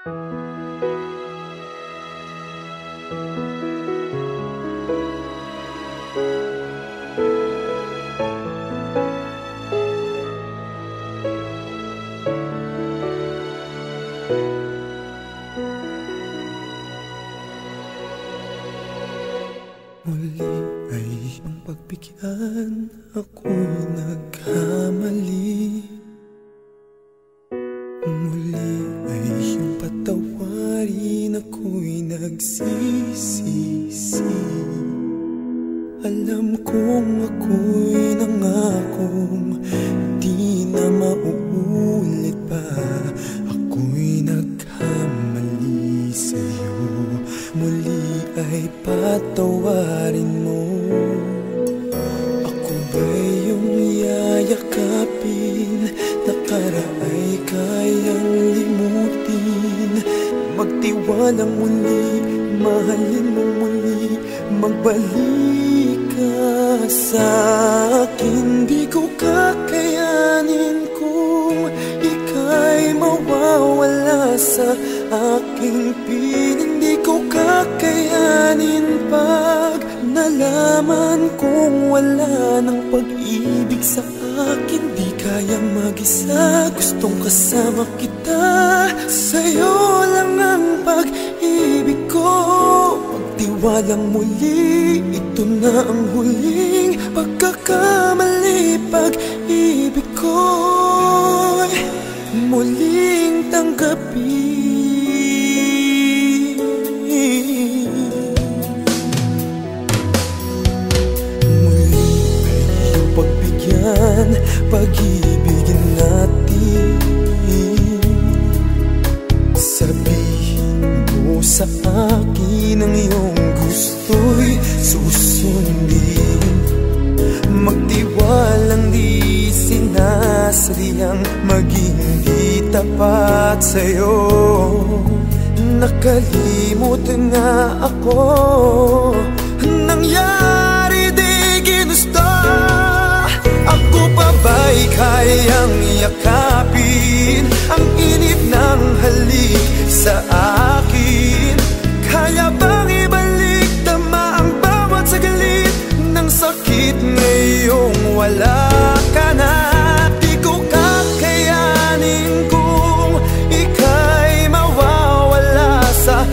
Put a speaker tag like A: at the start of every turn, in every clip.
A: Muli ay iyong pagbigyan, ako'y nagkamali. Muli ay iyong patawarin, ako'y nagsisisi. Alam kong ako'y nangakong di na mauulit pa. Ako'y nagkamali sa'yo, muli ay patawarin mo. Ako ba'y iyong yayakapin, nakaraay kayang limutin? Magtiwalang muli, mahalin mo muli, magbalik ka sa'kin. Di ko kakayanin kung ika'y mawawala sa aking piling. Di ko kakayanin pag nalaman kong wala ng pag-ibig sa akin. Di kayang mag-isa, gustong kasama kita. Sa'yo lang ang pag-ibig ko. Pagtiwalang muli, ito na ang huling pagkakamali. Pag-ibig ko'y muling tanggapin. Pag-ibigin natin, sabihin mo sa akin ang iyong gusto'y susundin. Magtiwalang di sinasadyang maging di tapat sa'yo. Nakalimutan nga ako, nangyari di ginusto. Ako pa ba'y kayang yakapin ang init ng halik sa akin? Kaya bang ibalik tama ang bawat sagalit ng sakit ngayong wala ka na? Di ko kakayanin kung ika'y mawawala sa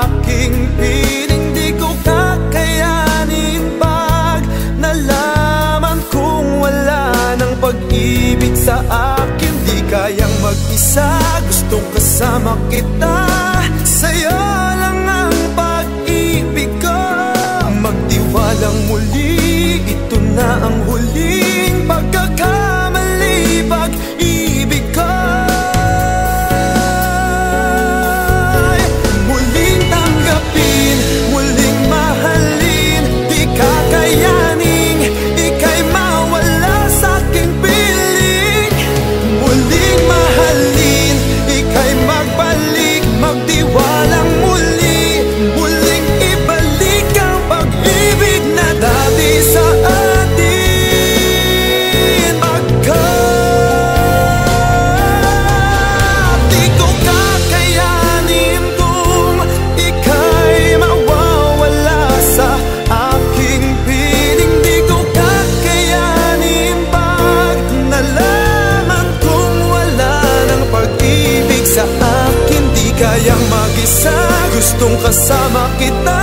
A: aking piling. Di ko kakayanin pag nalaman kung wala ng pag-ibig sa akin. Di kayang mag-isa, gustong kasama kita. Sa'yo lang ang pag-ibig ko. Magtiwalang muli, ito na ang huling pagkakamali. Pag-ibig ko muling tanggapin, muling mahalin. Di kakayaning ika'y mawala sa aking piling. Muling mahalin, ika'y magbalik, magtiwalang muli, muling ibalik ang pag-ibig na dati sa atin. Di ko kakayanin kung ika'y mawawala sa aking piling. Di ko kakayanin pag nalaman kung wala ng pag-ibig sa akin. Di kayang mag-isa, gustong kasama kita.